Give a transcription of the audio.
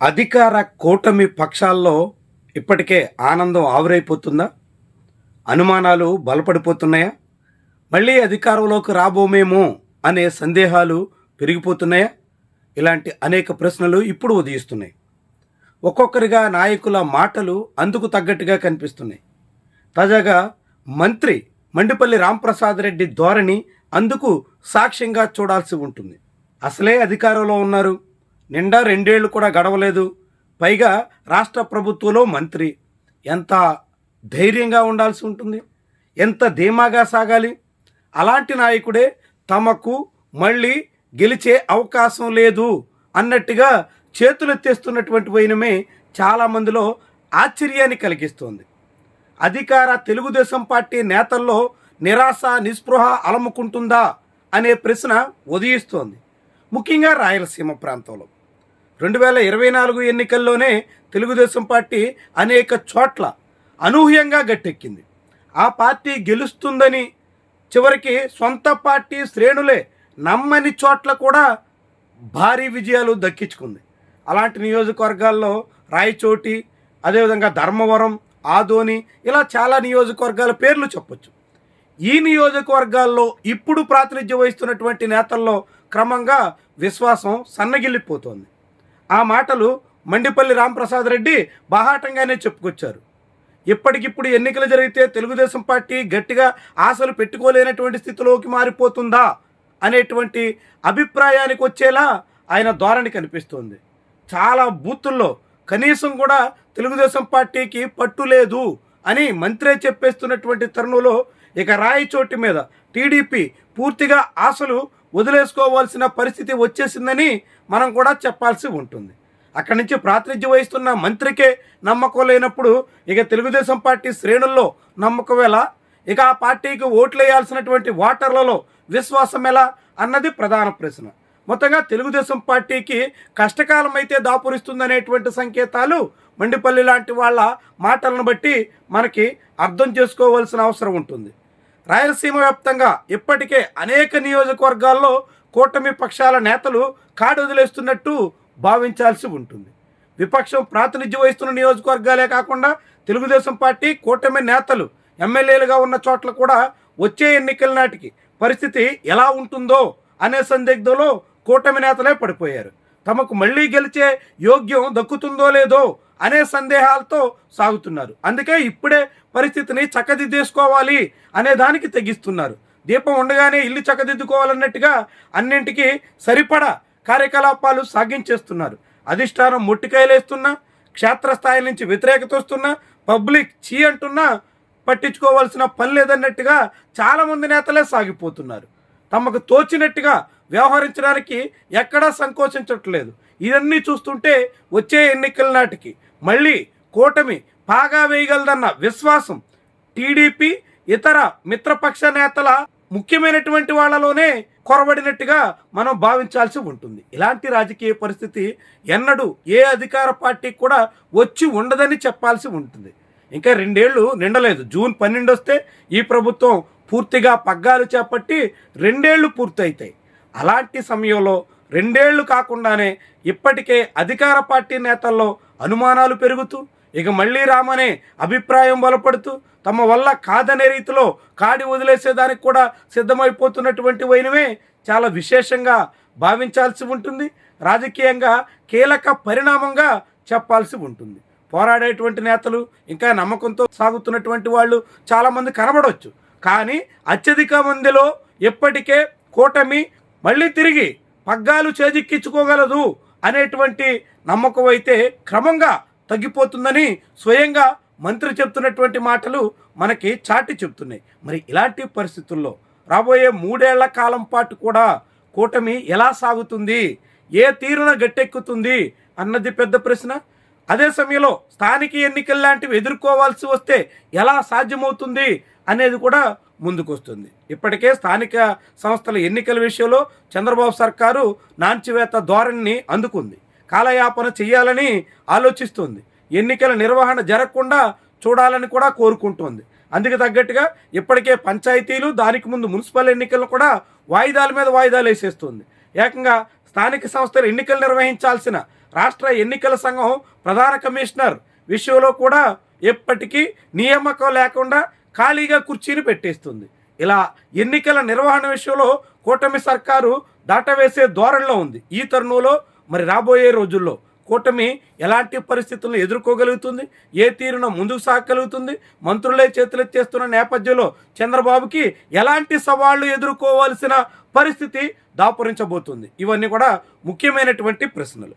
అధికార కూటమి పక్షాల్లో ఇప్పటికే ఆనందం ఆవిరైపోతుందా? అనుమానాలు బలపడిపోతున్నాయా? మళ్ళీ అధికారంలోకి రాబోమేమో అనే సందేహాలు పెరిగిపోతున్నాయా? ఇలాంటి అనేక ప్రశ్నలు ఇప్పుడు ఉదయిస్తున్నాయి. ఒక్కొక్కరిగా నాయకుల మాటలు అందుకు తగ్గట్టుగా కనిపిస్తున్నాయి. తాజాగా మంత్రి మండిపల్లి రాంప్రసాద్ రెడ్డి ధోరణి అందుకు సాక్ష్యంగా చూడాల్సి ఉంటుంది. అసలే అధికారంలో ఉన్నారు, నిండా 2 ఏళ్ళు కూడా గడవలేదు, పైగా రాష్ట్ర ప్రభుత్వంలో మంత్రి. ఎంత ధైర్యంగా ఉండాల్సి ఉంటుంది, ఎంత ధీమాగా సాగాలి. అలాంటి నాయకుడే తమకు మళ్ళీ గెలిచే అవకాశం లేదు అన్నట్టుగా చేతులెత్తేస్తున్నటువంటి వైనమే చాలామందిలో ఆశ్చర్యాన్ని కలిగిస్తోంది. అధికార తెలుగుదేశం పార్టీ నేతల్లో నిరాశ నిస్పృహ అలముకుంటుందా అనే ప్రశ్న ఉదయిస్తోంది. ముఖ్యంగా రాయలసీమ ప్రాంతంలో 2024 ఎన్నికల్లోనే తెలుగుదేశం పార్టీ అనేక చోట్ల అనూహ్యంగా గట్టెక్కింది. ఆ పార్టీ గెలుస్తుందని చివరికి సొంత పార్టీ శ్రేణులే నమ్మని చోట్ల కూడా భారీ విజయాలు దక్కించుకుంది. అలాంటి నియోజకవర్గాల్లో రాయచోటి, అదేవిధంగా ధర్మవరం, ఆదోని, ఇలా చాలా నియోజకవర్గాల పేర్లు చెప్పొచ్చు. ఈ నియోజకవర్గాల్లో ఇప్పుడు ప్రాతినిధ్యం వహిస్తున్నటువంటి నేతల్లో క్రమంగా విశ్వాసం సన్నగిల్లిపోతోంది. ఆ మాటలు మండిపల్లి రాంప్రసాద్ రెడ్డి బాహాటంగానే చెప్పుకొచ్చారు. ఇప్పటికిప్పుడు ఎన్నికలు జరిగితే తెలుగుదేశం పార్టీ గట్టిగా ఆశలు పెట్టుకోలేనటువంటి స్థితిలోకి మారిపోతుందా అనేటువంటి అభిప్రాయానికి వచ్చేలా ఆయన ధోరణి కనిపిస్తోంది. చాలా బూతుల్లో కనీసం కూడా తెలుగుదేశం పార్టీకి పట్టు లేదు అని మంత్రే చెప్పేస్తున్నటువంటి తరుణంలో ఇక రాయచోటి మీద టీడీపీ పూర్తిగా ఆశలు వదిలేసుకోవాల్సిన పరిస్థితి వచ్చేసిందని మనం కూడా చెప్పాల్సి ఉంటుంది. అక్కడి నుంచి ప్రాతినిధ్యం వహిస్తున్న మంత్రికే నమ్మకం లేనప్పుడు ఇక తెలుగుదేశం పార్టీ శ్రేణుల్లో నమ్మకం ఎలా, ఇక ఆ పార్టీకి ఓట్లు వేయాల్సినటువంటి ఓటర్లలో విశ్వాసం ఎలా అన్నది ప్రధాన ప్రశ్న. మొత్తంగా తెలుగుదేశం పార్టీకి కష్టకాలం అయితే దాపురిస్తుందనేటువంటి సంకేతాలు మండిపల్లి లాంటి వాళ్ళ మాటలను బట్టి మనకి అర్థం చేసుకోవాల్సిన అవసరం ఉంటుంది. రాయలసీమ వ్యాప్తంగా ఇప్పటికే అనేక నియోజకవర్గాల్లో కూటమి పక్షాల నేతలు కాడు వదిలేస్తున్నట్టు భావించాల్సి ఉంటుంది. విపక్షం ప్రాతినిధ్యం వహిస్తున్న నియోజకవర్గాలే కాకుండా తెలుగుదేశం పార్టీ కూటమి నేతలు ఎమ్మెల్యేలుగా ఉన్న చోట్ల కూడా వచ్చే ఎన్నికల నాటికి పరిస్థితి ఎలా ఉంటుందో అనే సందిగ్ధంలో కూటమి నేతలే పడిపోయారు. తమకు మళ్ళీ గెలిచే యోగ్యం దక్కుతుందో లేదో అనే సందేహాలతో సాగుతున్నారు. అందుకే ఇప్పుడే పరిస్థితిని చక్కదిద్దేసుకోవాలి అనే దానికి తెగిస్తున్నారు. దీపం ఉండగానే ఇల్లు చక్కదిద్దుకోవాలన్నట్టుగా అన్నింటికీ సరిపడా కార్యకలాపాలు సాగించేస్తున్నారు. అధిష్టానం మొట్టికాయలేస్తున్నా, క్షేత్రస్థాయి నుంచి వ్యతిరేకత వస్తున్నా, పబ్లిక్ చీ అంటున్నా పట్టించుకోవాల్సిన పని లేదన్నట్టుగా చాలామంది నేతలే సాగిపోతున్నారు. తమకు తోచినట్టుగా వ్యవహరించడానికి ఎక్కడా సంకోచించట్లేదు. ఇవన్నీ చూస్తుంటే వచ్చే ఎన్నికల నాటికి మళ్ళీ కూటమి పాగా వేయగలదన్న విశ్వాసం టీడీపీ ఇతర మిత్రపక్ష నేతల ముఖ్యమైనటువంటి వాళ్ళలోనే కొరబడినట్టుగా మనం భావించాల్సి ఉంటుంది. ఇలాంటి రాజకీయ పరిస్థితి ఎన్నడూ ఏ అధికార పార్టీ కూడా వచ్చి ఉండదని చెప్పాల్సి ఉంటుంది. ఇంకా 2 ఏళ్ళు నిండలేదు. జూన్ 12 వస్తే ఈ ప్రభుత్వం పూర్తిగా పగ్గాలు చేపట్టి 2 ఏళ్ళు పూర్తయితాయి. అలాంటి సమయంలో 2 ఏళ్ళు కాకుండానే ఇప్పటికే అధికార పార్టీ నేతల్లో అనుమానాలు పెరుగుతూ, ఇక మళ్ళీ రామనే అభిప్రాయం బలపడుతూ, తమ వల్ల కాదనే రీతిలో కాడి వదిలేసేదానికి కూడా సిద్ధమైపోతున్నటువంటి వైనమే చాలా విశేషంగా భావించాల్సి ఉంటుంది. రాజకీయంగా కీలక పరిణామంగా చెప్పాల్సి ఉంటుంది. పోరాడేటువంటి నేతలు, ఇంకా నమ్మకంతో సాగుతున్నటువంటి వాళ్ళు చాలామంది కనబడవచ్చు. కానీ అత్యధిక మందిలో ఇప్పటికే కూటమి మళ్ళీ తిరిగి పగ్గాలు చేజిక్కించుకోగలదు అనేటువంటి నమ్మకం అయితే క్రమంగా తగ్గిపోతుందని స్వయంగా మంత్రి చెప్తున్నటువంటి మాటలు మనకి చాటి చెప్తున్నాయి. మరి ఇలాంటి పరిస్థితుల్లో రాబోయే 3 ఏళ్ల కాలం పాటు కూడా కూటమి ఎలా సాగుతుంది, ఏ తీరున గట్టెక్కుతుంది అన్నది పెద్ద ప్రశ్న. అదే సమయంలో స్థానిక ఎన్నికలు లాంటివి ఎదుర్కోవాల్సి వస్తే ఎలా సాధ్యమవుతుంది అనేది కూడా ముందుకొస్తుంది. ఇప్పటికే స్థానిక సంస్థల ఎన్నికల విషయంలో చంద్రబాబు సర్కారు నాంచివేత ధోరణిని అందుకుంది. కాలయాపన చేయాలని ఆలోచిస్తుంది. ఎన్నికల నిర్వహణ జరగకుండా చూడాలని కూడా కోరుకుంటోంది. అందుకు తగ్గట్టుగా ఇప్పటికే పంచాయతీలు, దానికి ముందు మున్సిపల్ ఎన్నికలను కూడా వాయిదాల మీద వాయిదాలు వేసేస్తుంది. ఏకంగా స్థానిక సంస్థలు ఎన్నికలు నిర్వహించాల్సిన రాష్ట్ర ఎన్నికల సంఘం ప్రధాన కమిషనర్ విషయంలో కూడా ఎప్పటికీ నియామకం లేకుండా ఖాళీగా కుర్చీని పెట్టేస్తుంది. ఇలా ఎన్నికల నిర్వహణ విషయంలో కూటమి సర్కారు దాటవేసే ధోరణిలో ఉంది. ఈ తరుణంలో మరి రాబోయే రోజుల్లో కూటమి ఎలాంటి పరిస్థితులను ఎదుర్కోగలుగుతుంది, ఏ తీరున ముందుకు సాగగలుగుతుంది, మంత్రులే చేతులెత్తేస్తున్న నేపథ్యంలో చంద్రబాబుకి ఎలాంటి సవాళ్లు ఎదుర్కోవాల్సిన పరిస్థితి దాపురించబోతుంది. ఇవన్నీ కూడా ముఖ్యమైనటువంటి ప్రశ్నలు.